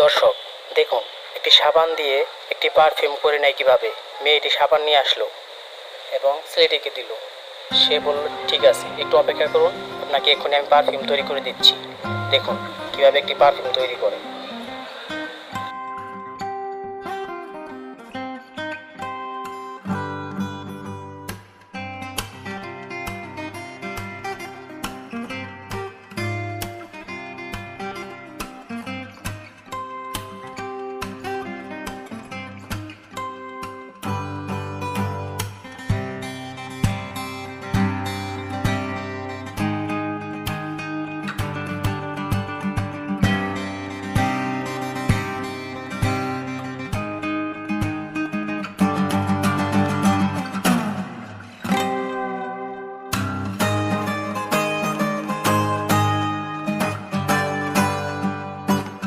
দর্শক দেখুন, একটি সাবান দিয়ে একটি পারফিউম করে নেয় কীভাবে। মেয়েটি সাবান নিয়ে আসলো এবং ছেলেটিকে দিল। সে বলল, ঠিক আছে, একটু অপেক্ষা করুন, আপনাকে এক্ষুনি আমি পারফিউম তৈরি করে দিচ্ছি। দেখুন কীভাবে একটি পারফিউম তৈরি করে।